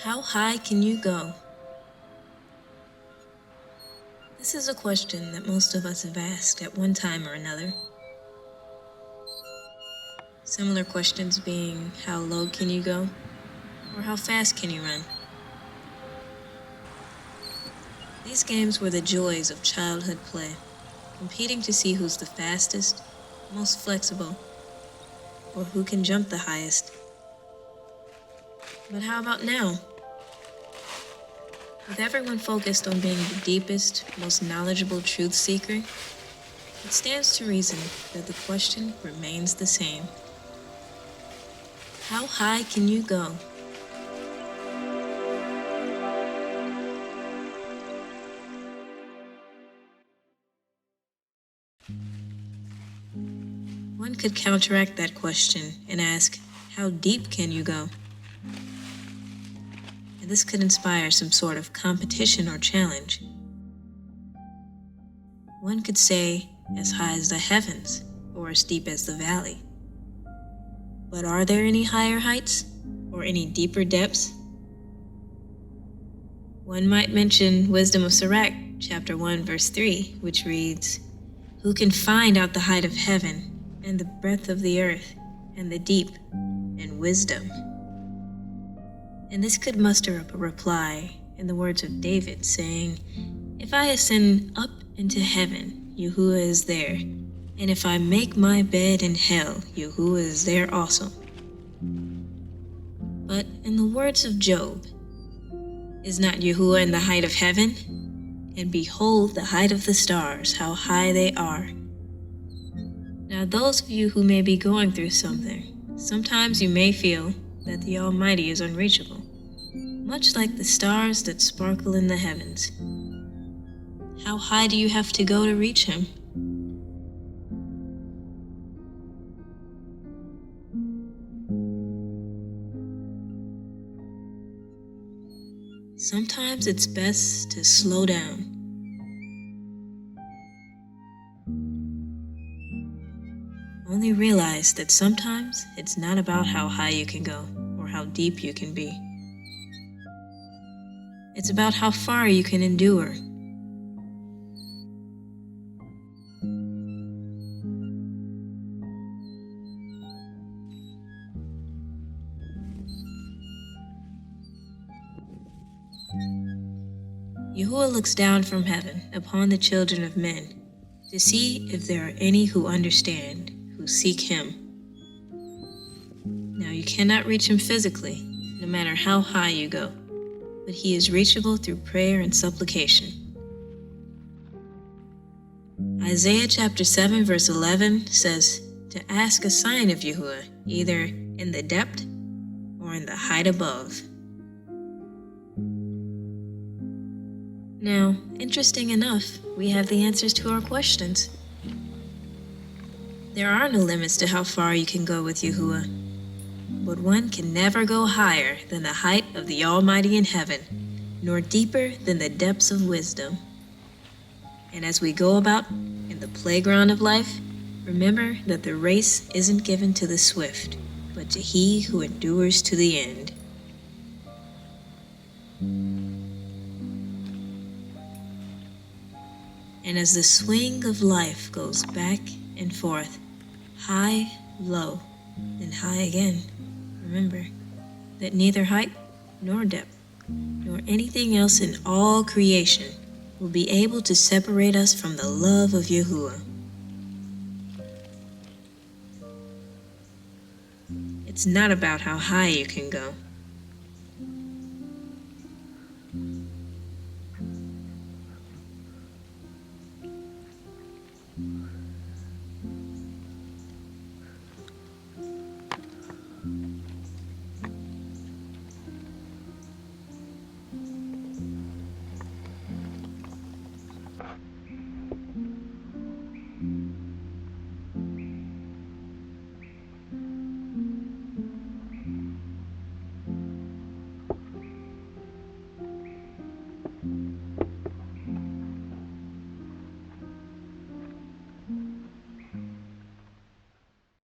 How high can you go? This is a question that most of us have asked at one time or another. Similar questions being, how low can you go? Or how fast can you run? These games were the joys of childhood play, competing to see who's the fastest, most flexible, or who can jump the highest. But how about now? With everyone focused on being the deepest, most knowledgeable truth seeker, it stands to reason that the question remains the same. How high can you go? One could counteract that question and ask, how deep can you go? And this could inspire some sort of competition or challenge. One could say, as high as the heavens, or as deep as the valley. But are there any higher heights, or any deeper depths? One might mention Wisdom of Sirach, chapter 1, verse 3, which reads, "Who can find out the height of heaven, and the breadth of the earth, and the deep, and wisdom?" And this could muster up a reply in the words of David, saying, "If I ascend up into heaven, Yahuah is there, and if I make my bed in hell, Yahuah is there also." But in the words of Job, is not Yahuah in the height of heaven? And behold the height of the stars, how high they are. Now those of you who may be going through something, sometimes you may feel that the Almighty is unreachable, much like the stars that sparkle in the heavens. How high do you have to go to reach Him? Sometimes it's best to slow down. Only realize that sometimes it's not about how high you can go or how deep you can be. It's about how far you can endure. Yahuah looks down from heaven upon the children of men to see if there are any who understand, who seek Him. Now you cannot reach Him physically, no matter how high you go, but He is reachable through prayer and supplication. Isaiah chapter 7 verse 11 says to ask a sign of Yahuah, either in the depth or in the height above. Now, interesting enough, we have the answers to our questions. There are no limits to how far you can go with Yahuah, but one can never go higher than the height of the Almighty in heaven, nor deeper than the depths of wisdom. And as we go about in the playground of life, remember that the race isn't given to the swift, but to he who endures to the end. And as the swing of life goes back and forth, high, low, and high again, remember that neither height nor depth, nor anything else in all creation will be able to separate us from the love of Yahuah. It's not about how high you can go,